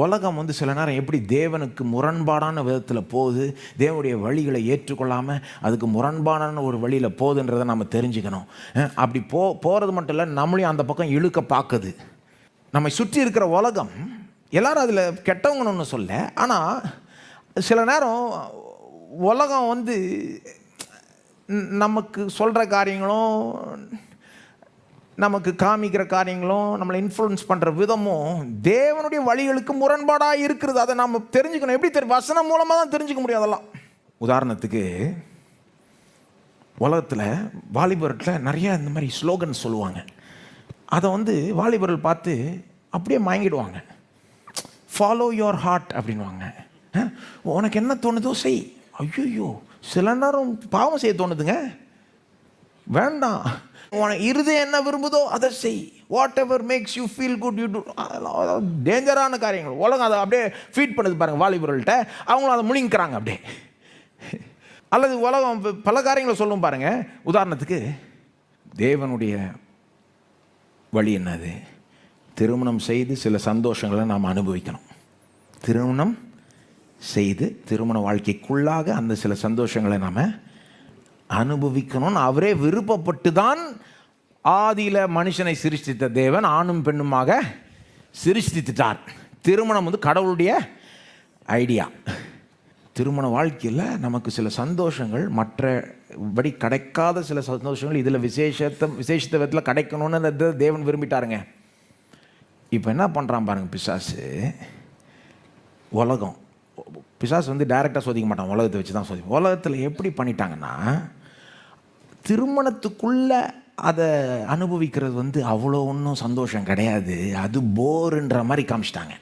உலகம் சில நேரம் எப்படி தேவனுக்கு முரண்பாடான விதத்தில் போகுது, தேவனுடைய வழிகளை ஏற்றுக்கொள்ளாமல் அதுக்கு முரண்பாடான ஒரு வழியில் போகுதுன்றதை நம்ம தெரிஞ்சுக்கணும். அப்படி போகிறது மட்டும் இல்லை, நம்மளையும் அந்த பக்கம் இழுக்க பார்க்குது. நம்மை சுற்றி இருக்கிற உலகம் எல்லாரும் அதில் கெட்டவங்கன்னு ஒன்று சொல்ல, ஆனால் சில நேரம் உலகம் நமக்கு சொல்கிற காரியங்களும் நமக்கு காமிக்கிற காரியங்களும் நம்மளை இன்ஃப்ளூயன்ஸ் பண்ணுற விதமும் தேவனுடைய வழிகளுக்கு முரண்பாடாக இருக்கிறது. அதை நம்ம தெரிஞ்சுக்கணும். எப்படி வசனம் மூலமாக தான் தெரிஞ்சுக்க முடியும் அதெல்லாம். உதாரணத்துக்கு உலகத்தில் வாலிபர்கிட்ட நிறைய இந்த மாதிரி ஸ்லோகன் சொல்லுவாங்க. அதை வாலிபர்கள் பார்த்து அப்படியே மயங்கிடுவாங்க. ஃபாலோ யுவர் ஹார்ட் அப்படின்வாங்க. உனக்கு என்ன தோணுதோ செய். ஐயோ, சில நேரம் பாவம் செய்ய தோணுதுங்க, வேண்டாம். உனக்கு இருதயம் என்ன விரும்புதோ அதை செய். Whatever makes you feel good you do. டேஞ்சரான காரியங்கள் உலகம் அதை அப்படியே ஃபீட் பண்ணுது பாருங்கள் வாலிபர்கள்ட்ட. அவங்களும் அதை முழுங்கிக்கிறாங்க அப்படியே. அல்லது உலகம் பல காரியங்களை சொல்லும் பாருங்கள். உதாரணத்துக்கு தேவனுடைய வழி என்னது? திருமணம் செய்து சில சந்தோஷங்களை நாம் அனுபவிக்கணும். திருமணம் செய்து திருமண வாழ்க்கைக்குள்ளாக அந்த சில சந்தோஷங்களை நாம் அனுபவிக்கணும்னு அவரே விருப்பப்பட்டு தான் ஆதியில் மனுஷனை சிருஷ்டித்த தேவன் ஆணும் பெண்ணுமாக சிருஷ்டித்தார். திருமணம் கடவுளுடைய ஐடியா. திருமண வாழ்க்கையில் நமக்கு சில சந்தோஷங்கள் மற்றபடி கிடைக்காத சில சந்தோஷங்கள் இதில் விசேஷத்த விதத்தில் கிடைக்கணும்னு தேவன் விரும்பிட்டாருங்க. இப்போ என்ன பண்ணுறான் பாருங்கள் பிசாசு. உலகம் பிசாசு டைரெக்டாக சோதிக்க மாட்டான், உலகத்தை வச்சு தான் சோதிக்கும். உலகத்தில் எப்படி பண்ணிட்டாங்கன்னா, திருமணத்துக்குள்ளே அதை அனுபவிக்கிறது அவ்வளோ ஒன்றும் சந்தோஷம் கிடையாது, அது போருன்ற மாதிரி காமிச்சிட்டாங்க.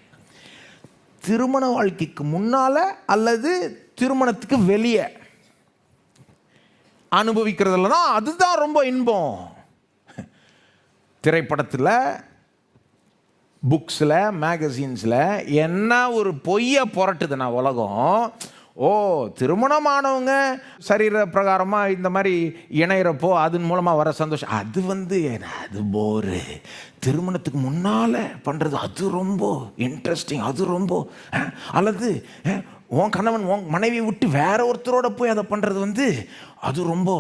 திருமண வாழ்க்கைக்கு முன்னால் அல்லது திருமணத்துக்கு வெளியே அனுபவிக்கிறதுல தான் அதுதான் ரொம்ப இன்பம். திரைப்படத்தில், புக்ஸில், மேகசின்ஸில் என்ன ஒரு பொய்யை புரட்டுதுன்னா உலகம், திருமணமானவங்க சரீர பிரகாரமாக இந்த மாதிரி இணையிறப்போ அதன் மூலமாக வர சந்தோஷம் அது போரு. திருமணத்துக்கு முன்னால் பண்ணுறது அது ரொம்ப இன்ட்ரெஸ்டிங், அது ரொம்ப. அல்லது உன் கணவன் உன் மனைவியை விட்டு வேற ஒருத்தரோட போய் அதை பண்ணுறது அது ரொம்ப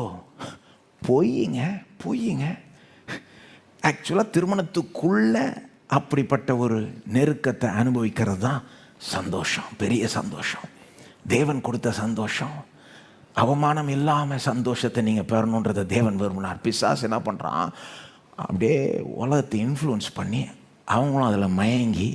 பொய்யுங்க. ஆக்சுவலாக திருமணத்துக்குள்ளே அப்படிப்பட்ட ஒரு நெருக்கத்தை அனுபவிக்கிறது தான் சந்தோஷம், பெரிய சந்தோஷம், தேவன் கொடுத்த சந்தோஷம். அவமானம் இல்லாமல் சந்தோஷத்தை நீங்கள் பெறணுன்றதை தேவன் விரும்பினார். பிசாசு என்ன பண்ணுறான், அப்படியே உலகத்தை இன்ஃப்ளூயன்ஸ் பண்ணி அவங்களும் அதில் மயங்கி